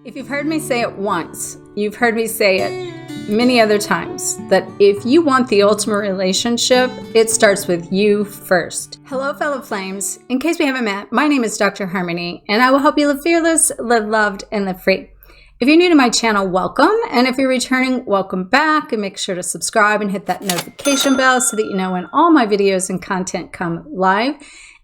If you've heard me say it once, you've heard me say it many other times, that if you want the ultimate relationship, it starts with you first. Hello, fellow flames. In case we haven't met, my name is Dr. Harmony, and I will help you live fearless, live loved, and live free. If you're new to my channel, welcome. And if you're returning, welcome back. And make sure to subscribe and hit that notification bell so that you know when all my videos and content come live.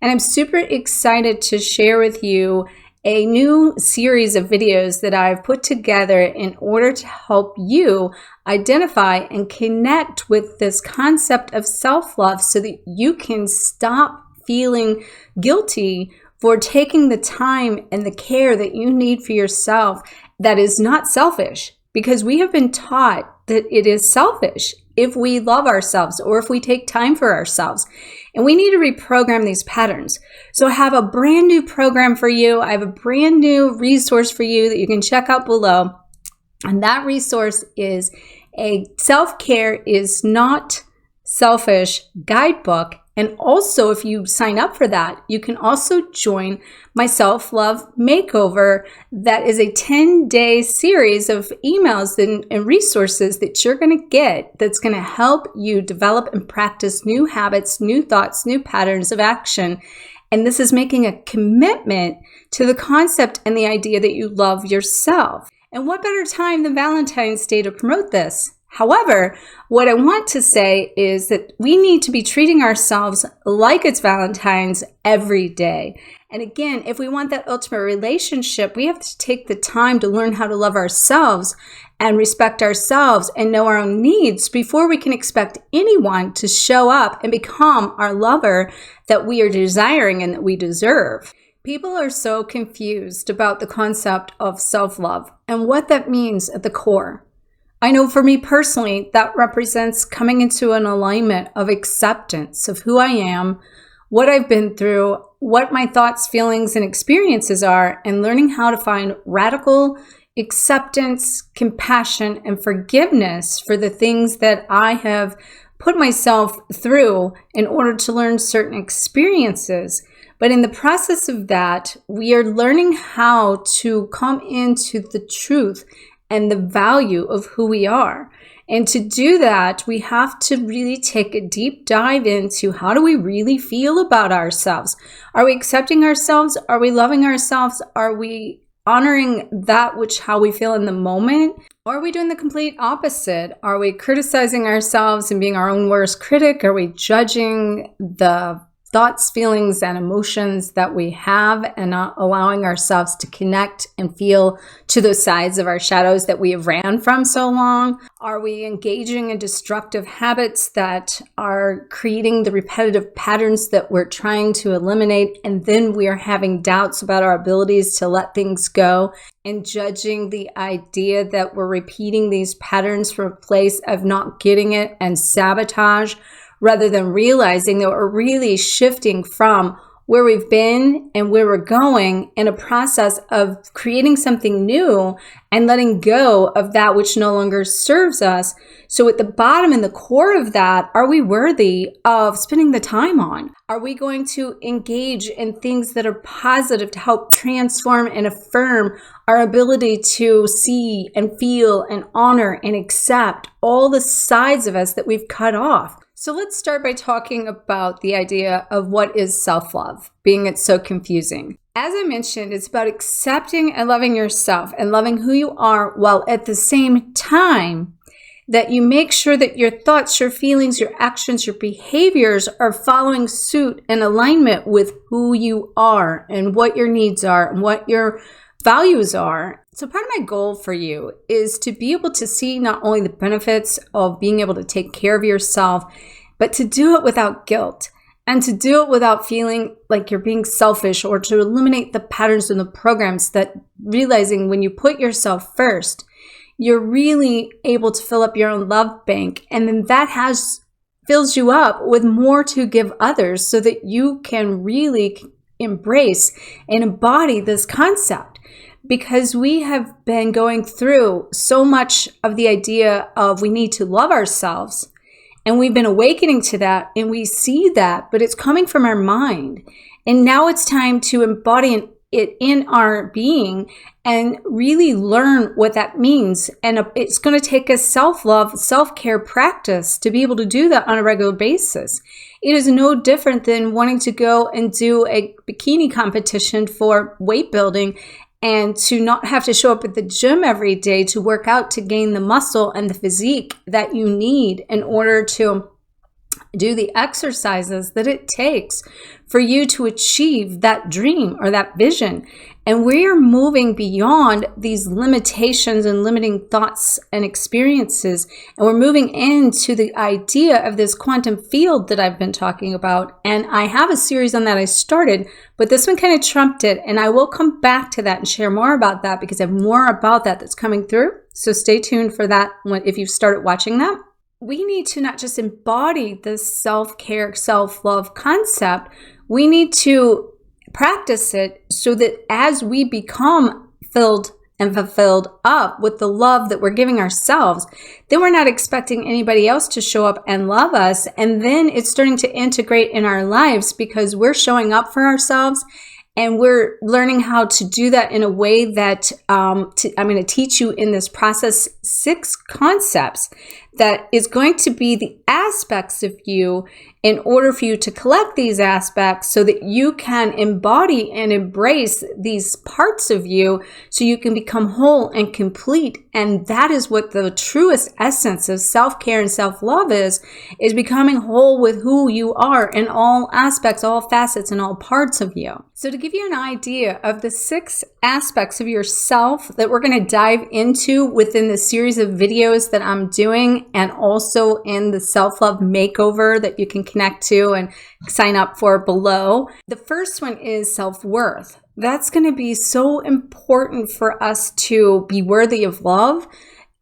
And I'm super excited to share with you a new series of videos that I've put together in order to help you identify and connect with this concept of self-love so that you can stop feeling guilty for taking the time and the care that you need for yourself that is not selfish, because we have been taught that it is selfish if we love ourselves or if we take time for ourselves. And we need to reprogram these patterns. So I have a brand new program for you. I have a brand new resource for you that you can check out below. And that resource is a Self-Care is Not Selfish guidebook. And also, if you sign up for that, you can also join my Self Love Makeover. That is a 10-day series of emails and resources that you're going to get that's going to help you develop and practice new habits, new thoughts, new patterns of action. And this is making a commitment to the concept and the idea that you love yourself. And what better time than Valentine's Day to promote this? However, what I want to say is that we need to be treating ourselves like it's Valentine's every day. And again, if we want that ultimate relationship, we have to take the time to learn how to love ourselves and respect ourselves and know our own needs before we can expect anyone to show up and become our lover that we are desiring and that we deserve. People are so confused about the concept of self-love and what that means at the core. I know for me personally, that represents coming into an alignment of acceptance of who I am, what I've been through, what my thoughts, feelings, and experiences are, and learning how to find radical acceptance, compassion, and forgiveness for the things that I have put myself through in order to learn certain experiences. But in the process of that, we are learning how to come into the truth and the value of who we are. And to do that, we have to really take a deep dive into how do we really feel about ourselves? Are we accepting ourselves? Are we loving ourselves? Are we honoring that which how we feel in the moment? Or are we doing the complete opposite? Are we criticizing ourselves and being our own worst critic? Are we judging the thoughts, feelings, and emotions that we have and not allowing ourselves to connect and feel to those sides of our shadows that we have ran from so long? Are we engaging in destructive habits that are creating the repetitive patterns that we're trying to eliminate, and then we are having doubts about our abilities to let things go and judging the idea that we're repeating these patterns from a place of not getting it and sabotage, rather than realizing that we're really shifting from where we've been and where we're going in a process of creating something new and letting go of that which no longer serves us. So at the bottom and the core of that, are we worthy of spending the time on? Are we going to engage in things that are positive to help transform and affirm our ability to see and feel and honor and accept all the sides of us that we've cut off? So let's start by talking about the idea of what is self-love, being it's so confusing. As I mentioned, it's about accepting and loving yourself and loving who you are, while at the same time that you make sure that your thoughts, your feelings, your actions, your behaviors are following suit and alignment with who you are and what your needs are and what your values are. So part of my goal for you is to be able to see not only the benefits of being able to take care of yourself, but to do it without guilt and to do it without feeling like you're being selfish, or to eliminate the patterns and the programs that realizing when you put yourself first, you're really able to fill up your own love bank. And then that fills you up with more to give others so that you can really embrace and embody this concept. Because we have been going through so much of the idea of we need to love ourselves, and we've been awakening to that, and we see that, but it's coming from our mind. And now it's time to embody and it in our being and really learn what that means. And it's going to take a self-love, self-care practice to be able to do that on a regular basis. It is no different than wanting to go and do a bikini competition for weight building and to not have to show up at the gym every day to work out to gain the muscle and the physique that you need in order to do the exercises that it takes for you to achieve that dream or that vision. And we are moving beyond these limitations and limiting thoughts and experiences. And we're moving into the idea of this quantum field that I've been talking about. And I have a series on that I started, but this one kind of trumped it. And I will come back to that and share more about that because I have more about that that's coming through. So stay tuned for that if you've started watching that. We need to not just embody this self-care, self-love concept, we need to practice it so that as we become filled and fulfilled up with the love that we're giving ourselves, then we're not expecting anybody else to show up and love us. And then it's starting to integrate in our lives because we're showing up for ourselves. And we're learning how to do that in a way that I'm going to teach you in this process 6 concepts that is going to be the aspects of you in order for you to collect these aspects so that you can embody and embrace these parts of you so you can become whole and complete. And that is what the truest essence of self-care and self-love is becoming whole with who you are in all aspects, all facets, and all parts of you. So to give you an idea of the 6 aspects of yourself that we're going to dive into within the series of videos that I'm doing and also in the Self-Love Makeover that you can connect to and sign up for below. The first one is self-worth. That's going to be so important for us to be worthy of love.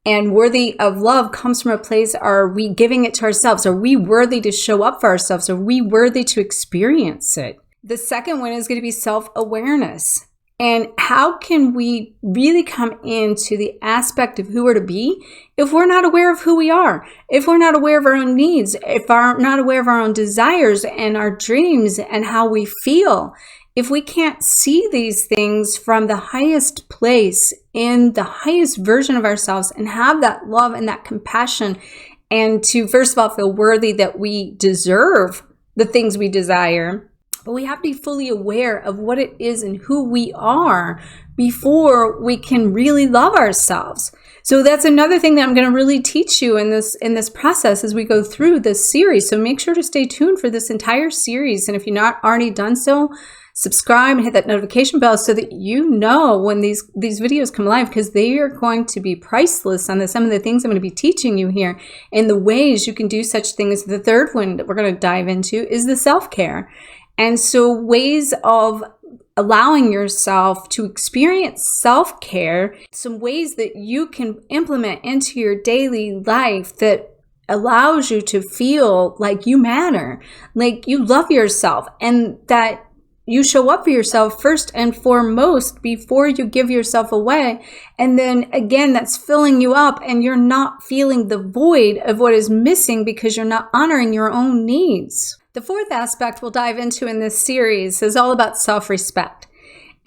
And worthy of love comes from a place, are we giving it to ourselves? Are we worthy to show up for ourselves? Are we worthy to experience it? The second one is going to be self-awareness. And how can we really come into the aspect of who we're to be if we're not aware of who we are, if we're not aware of our own needs, if we're not aware of our own desires and our dreams and how we feel? If we can't see these things from the highest place in the highest version of ourselves and have that love and that compassion and to, first of all, feel worthy that we deserve the things we desire, but we have to be fully aware of what it is and who we are before we can really love ourselves. So that's another thing that I'm going to really teach you in this process as we go through this series. So make sure to stay tuned for this entire series. And if you're not already done so, subscribe and hit that notification bell so that you know when these videos come live, because they are going to be priceless on some of the things I'm going to be teaching you here and the ways you can do such things. The third one that we're going to dive into is the self-care. And so ways of allowing yourself to experience self-care, some ways that you can implement into your daily life that allows you to feel like you matter, like you love yourself, and that you show up for yourself first and foremost before you give yourself away. And then again, that's filling you up and you're not feeling the void of what is missing because you're not honoring your own needs. The fourth aspect we'll dive into in this series is all about self-respect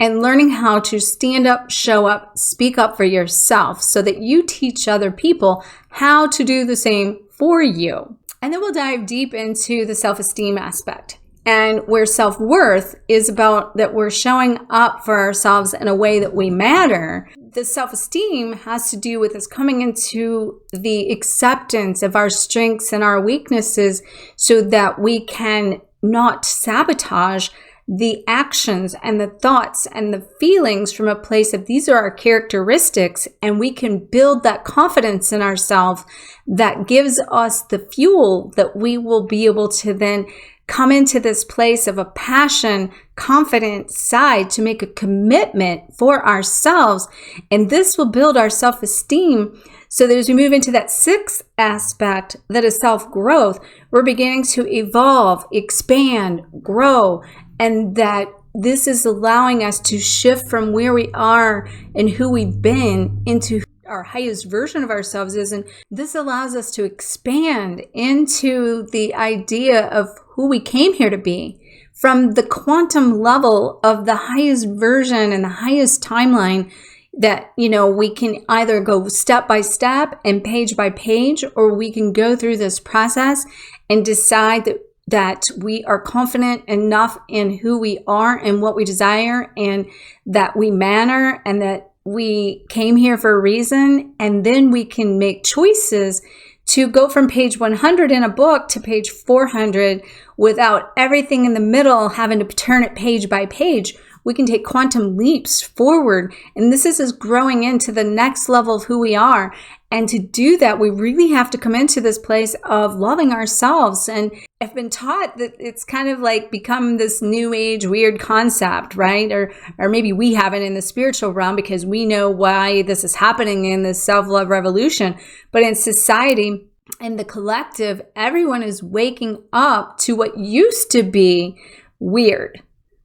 and learning how to stand up, show up, speak up for yourself so that you teach other people how to do the same for you. And then we'll dive deep into the self-esteem aspect, and where self-worth is about that we're showing up for ourselves in a way that we matter. The self-esteem has to do with us coming into the acceptance of our strengths and our weaknesses so that we can not sabotage the actions and the thoughts and the feelings from a place of these are our characteristics, and we can build that confidence in ourselves that gives us the fuel that we will be able to then come into this place of a passion, confident side to make a commitment for ourselves. And this will build our self-esteem so that as we move into that 6th aspect, that is self-growth, we're beginning to evolve, expand, grow, and that this is allowing us to shift from where we are and who we've been into our highest version of ourselves is. And this allows us to expand into the idea of who we came here to be from the quantum level of the highest version and the highest timeline that, we can either go step by step and page by page, or we can go through this process and decide that we are confident enough in who we are and what we desire, and that we matter, and that we came here for a reason. And then we can make choices to go from page 100 in a book to page 400 without everything in the middle having to turn it page by page. We can take quantum leaps forward. And this is us growing into the next level of who we are. And to do that, we really have to come into this place of loving ourselves. And I've been taught that it's kind of like become this new age weird concept, right? Or maybe we haven't in the spiritual realm, because we know why this is happening in this self-love revolution. But in society, in the collective, everyone is waking up to what used to be weird,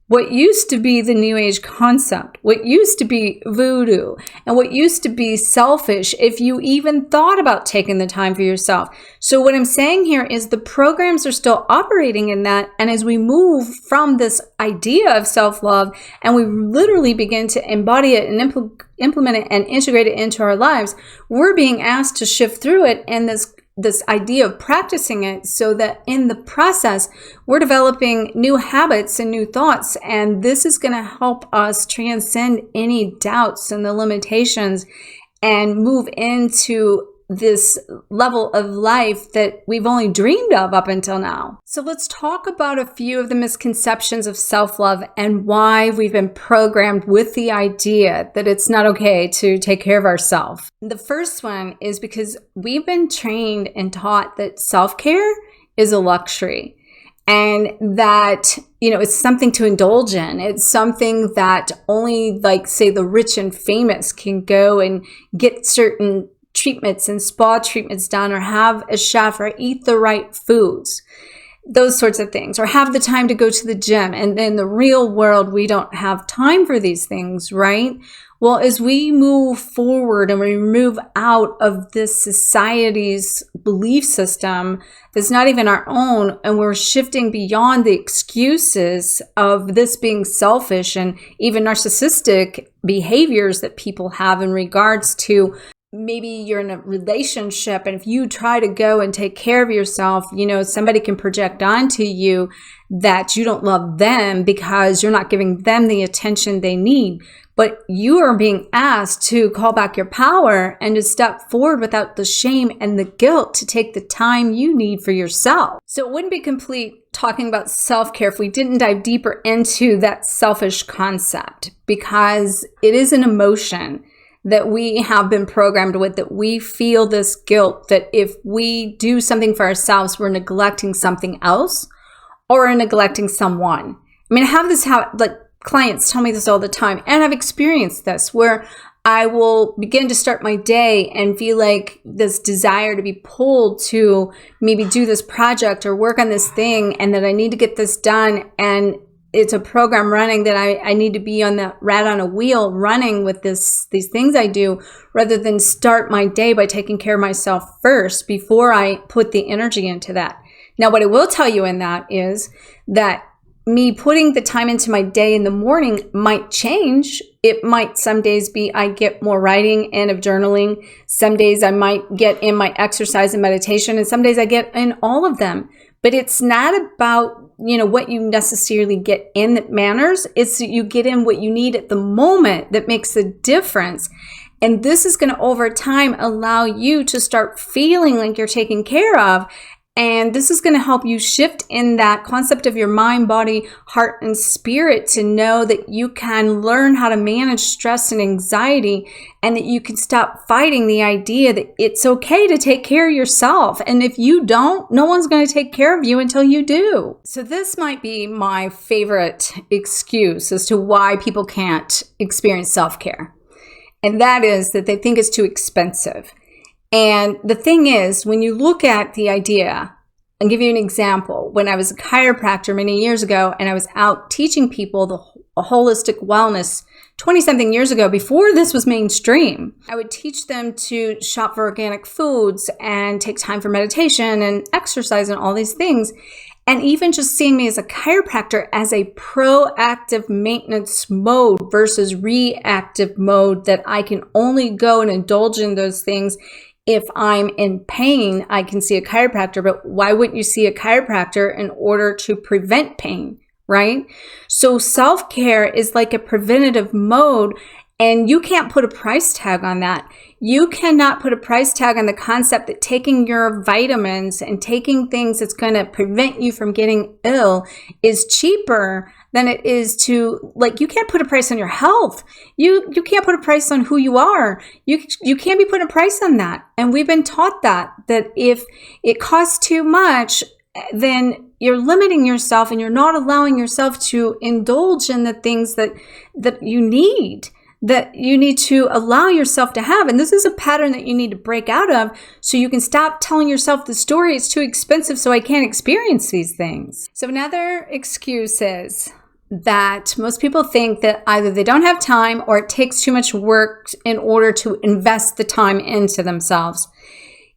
what used to be the new age concept, what used to be voodoo, and what used to be selfish if you even thought about taking the time for yourself. So what I'm saying here is the programs are still operating in that. And as we move from this idea of self-love and we literally begin to embody it and implement it and integrate it into our lives, we're being asked to shift through it, and this idea of practicing it, so that in the process, we're developing new habits and new thoughts. And this is going to help us transcend any doubts and the limitations and move into this level of life that we've only dreamed of up until now. So let's talk about a few of the misconceptions of self-love and why we've been programmed with the idea that it's not okay to take care of ourselves. The first one is because we've been trained and taught that self-care is a luxury, and that, it's something to indulge in. It's something that only, like, say, the rich and famous can go and get certain treatments and spa treatments done, or have a chef, or eat the right foods, those sorts of things, or have the time to go to the gym. And in the real world, we don't have time for these things, right? Well, as we move forward and we move out of this society's belief system that's not even our own, and we're shifting beyond the excuses of this being selfish and even narcissistic behaviors that people have in regards to, maybe you're in a relationship, and if you try to go and take care of yourself, somebody can project onto you that you don't love them because you're not giving them the attention they need. But you are being asked to call back your power and to step forward without the shame and the guilt, to take the time you need for yourself. So it wouldn't be complete talking about self-care if we didn't dive deeper into that selfish concept, because it is an emotion that we have been programmed with, that we feel this guilt that if we do something for ourselves, we're neglecting something else, or we're neglecting someone. I mean, I have this, clients tell me this all the time, and I've experienced this, where I will begin to start my day and feel like this desire to be pulled to maybe do this project or work on this thing, and that I need to get this done. And it's a program running that I need to be on the rat on a wheel running with these things I do, rather than start my day by taking care of myself first before I put the energy into that. Now, what I will tell you in that is that me putting the time into my day in the morning might change. It might some days be I get more writing in of journaling. Some days I might get in my exercise and meditation, and some days I get in all of them. But it's not about, what you necessarily get in that matters. It's that you get in what you need at the moment that makes a difference. And this is going to, over time, allow you to start feeling like you're taken care of. And this is going to help you shift in that concept of your mind, body, heart, and spirit, to know that you can learn how to manage stress and anxiety, and that you can stop fighting the idea that it's okay to take care of yourself. And if you don't, no one's going to take care of you until you do. So this might be my favorite excuse as to why people can't experience self-care. And that is that they think it's too expensive. And the thing is, when you look at the idea, I'll give you an example. When I was a chiropractor many years ago, and I was out teaching people the holistic wellness 20-something years ago, before this was mainstream, I would teach them to shop for organic foods and take time for meditation and exercise and all these things. And even just seeing me as a chiropractor as a proactive maintenance mode versus reactive mode, that I can only go and indulge in those things if I'm in pain. I can see a chiropractor, but why wouldn't you see a chiropractor in order to prevent pain, right? So self-care is like a preventative mode, and you can't put a price tag on that. You cannot put a price tag on the concept that taking your vitamins and taking things that's going to prevent you from getting ill is cheaper than it is to, like, you can't put a price on your health. You can't put a price on who you are. You can't be putting a price on that. And we've been taught that if it costs too much, then you're limiting yourself and you're not allowing yourself to indulge in the things that you need, that you need to allow yourself to have. And this is a pattern that you need to break out of so you can stop telling yourself the story, it's too expensive, so I can't experience these things. So another excuse is that most people think that either they don't have time or it takes too much work in order to invest the time into themselves.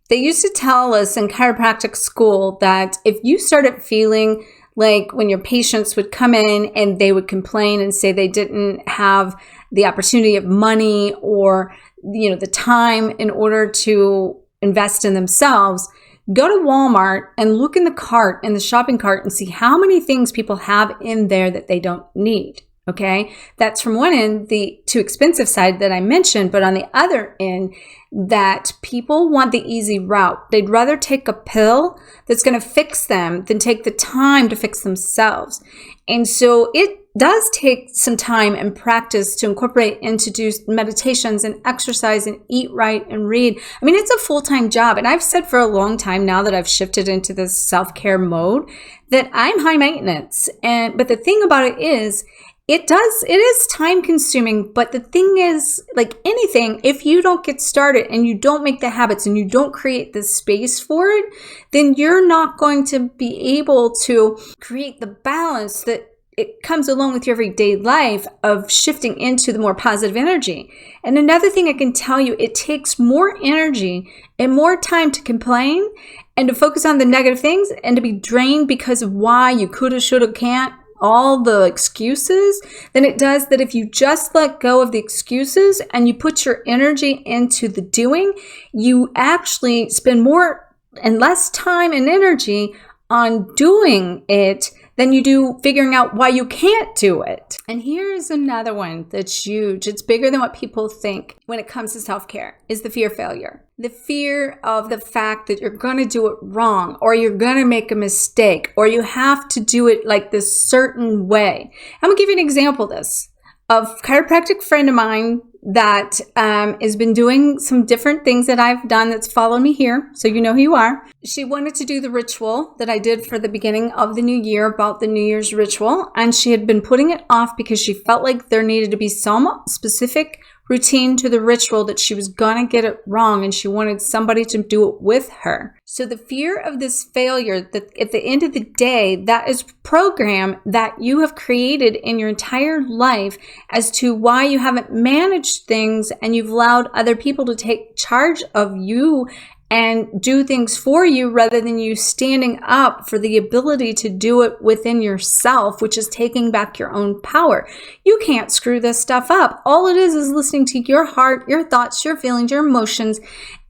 They used to tell us in chiropractic school that if you started feeling like when your patients would come in and they would complain and say they didn't have the opportunity of money or, the time in order to invest in themselves, go to Walmart and look in the shopping cart and see how many things people have in there that they don't need. Okay, that's from one end, the too expensive side that I mentioned, but on the other end, that people want the easy route. They'd rather take a pill that's going to fix them than take the time to fix themselves. And so it does take some time and practice to incorporate and to do meditations and exercise and eat right and read. I mean, it's a full-time job. And I've said for a long time now that I've shifted into this self-care mode that I'm high maintenance. But the thing about it is, it is time consuming, but the thing is, like anything, if you don't get started and you don't make the habits and you don't create the space for it, then you're not going to be able to create the balance that it comes along with your everyday life of shifting into the more positive energy. And another thing I can tell you, it takes more energy and more time to complain and to focus on the negative things and to be drained because of why you coulda, shoulda, can't, all the excuses, than it does that if you just let go of the excuses and you put your energy into the doing, you actually spend more and less time and energy on doing it than you do figuring out why you can't do it. And here's another one that's huge. It's bigger than what people think when it comes to self-care, is the fear of failure. The fear of the fact that you're going to do it wrong, or you're going to make a mistake, or you have to do it like this certain way. I'm going to give you an example of this. A chiropractic friend of mine that has been doing some different things that I've done, that's followed me here, so you know who you are. She wanted to do the ritual that I did for the beginning of the new year about the New Year's ritual, and she had been putting it off because she felt like there needed to be some specific routine to the ritual that she was gonna get it wrong, and she wanted somebody to do it with her. So the fear of this failure, that at the end of the day, that is program that you have created in your entire life as to why you haven't managed things and you've allowed other people to take charge of you and do things for you rather than you standing up for the ability to do it within yourself, which is taking back your own power. You can't screw this stuff up. All it is listening to your heart, your thoughts, your feelings, your emotions,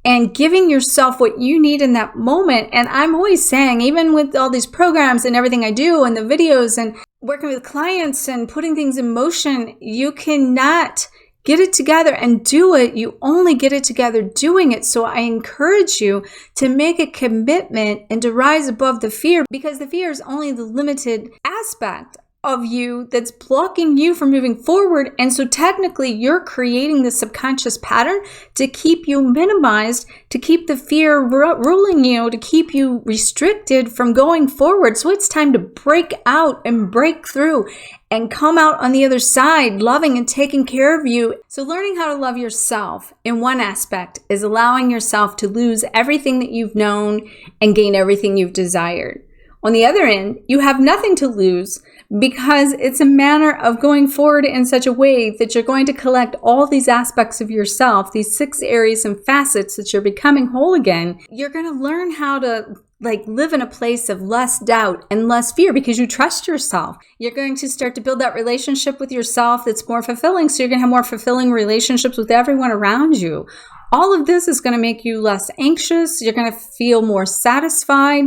and giving yourself what you need in that moment. And I'm always saying, even with all these programs and everything I do and the videos and working with clients and putting things in motion, you cannot get it together and do it. You only get it together doing it. So I encourage you to make a commitment and to rise above the fear, because the fear is only the limited aspect of you that's blocking you from moving forward. And so technically you're creating the subconscious pattern to keep you minimized, to keep the fear ruling you, to keep you restricted from going forward. So it's time to break out and break through and come out on the other side loving and taking care of you. So learning how to love yourself in one aspect is allowing yourself to lose everything that you've known and gain everything you've desired. On the other end, you have nothing to lose, because it's a manner of going forward in such a way that you're going to collect all these aspects of yourself, these 6 areas and facets that you're becoming whole again. You're going to learn how to live in a place of less doubt and less fear because you trust yourself. You're going to start to build that relationship with yourself that's more fulfilling. So you're going to have more fulfilling relationships with everyone around you. All of this is going to make you less anxious. You're going to feel more satisfied.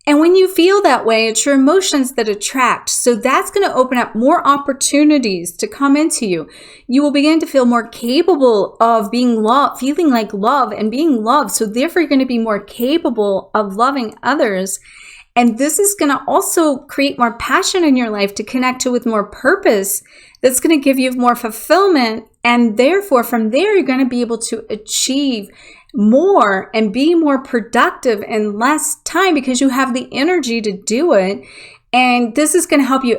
And when you feel that way, it's your emotions that attract. So that's going to open up more opportunities to come into you. You will begin to feel more capable of being loved, feeling like love and being loved. So therefore, you're going to be more capable of loving others. And this is going to also create more passion in your life to connect to with more purpose. That's going to give you more fulfillment. And therefore, from there, you're going to be able to achieve more and be more productive in less time because you have the energy to do it. And this is going to help you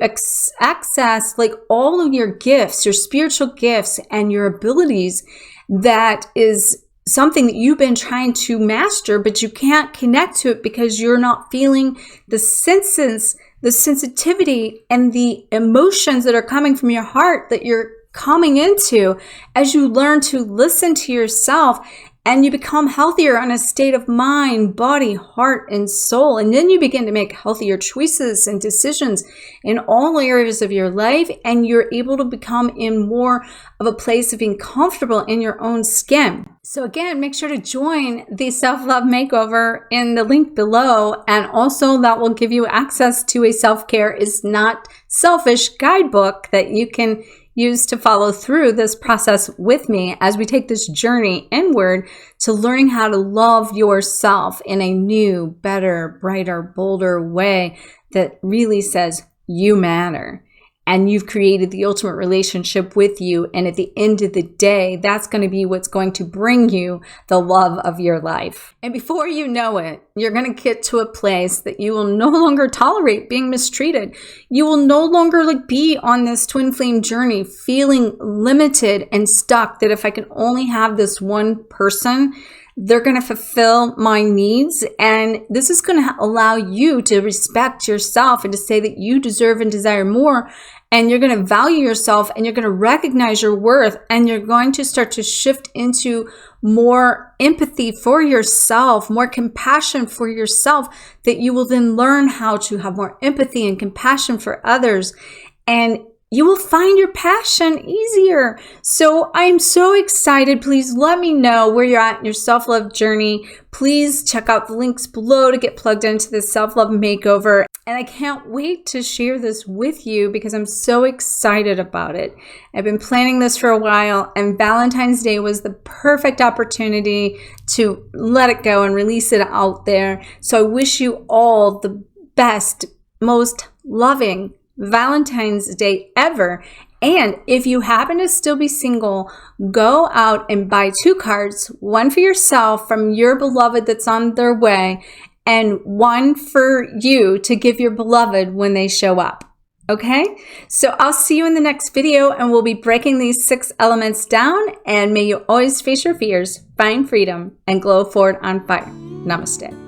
access all of your gifts, your spiritual gifts and your abilities. That is something that you've been trying to master, but you can't connect to it because you're not feeling the senses, the sensitivity and the emotions that are coming from your heart that you're coming into as you learn to listen to yourself. And you become healthier on a state of mind, body, heart, and soul. And then you begin to make healthier choices and decisions in all areas of your life. And you're able to become in more of a place of being comfortable in your own skin. So again, make sure to join the Self-Love Makeover in the link below. And also that will give you access to a Self-Care is Not Selfish guidebook that you can use to follow through this process with me as we take this journey inward to learning how to love yourself in a new, better, brighter, bolder way that really says you matter. And you've created the ultimate relationship with you. And at the end of the day, that's going to be what's going to bring you the love of your life. And before you know it, you're going to get to a place that you will no longer tolerate being mistreated. You will no longer be on this twin flame journey feeling limited and stuck that if I can only have this one person, they're going to fulfill my needs. And this is going to allow you to respect yourself and to say that you deserve and desire more. And you're going to value yourself and you're going to recognize your worth. And you're going to start to shift into more empathy for yourself, more compassion for yourself, that you will then learn how to have more empathy and compassion for others. And you will find your passion easier. So I'm so excited. Please let me know where you're at in your self-love journey. Please check out the links below to get plugged into the Self-Love Makeover. And I can't wait to share this with you because I'm so excited about it. I've been planning this for a while, and Valentine's Day was the perfect opportunity to let it go and release it out there. So I wish you all the best, most loving Valentine's Day ever. And if you happen to still be single, go out and buy 2 cards, one for yourself from your beloved that's on their way, and one for you to give your beloved when they show up. Okay? So I'll see you in the next video, and we'll be breaking these 6 elements down. And may you always face your fears, find freedom, and glow forward on fire. Namaste.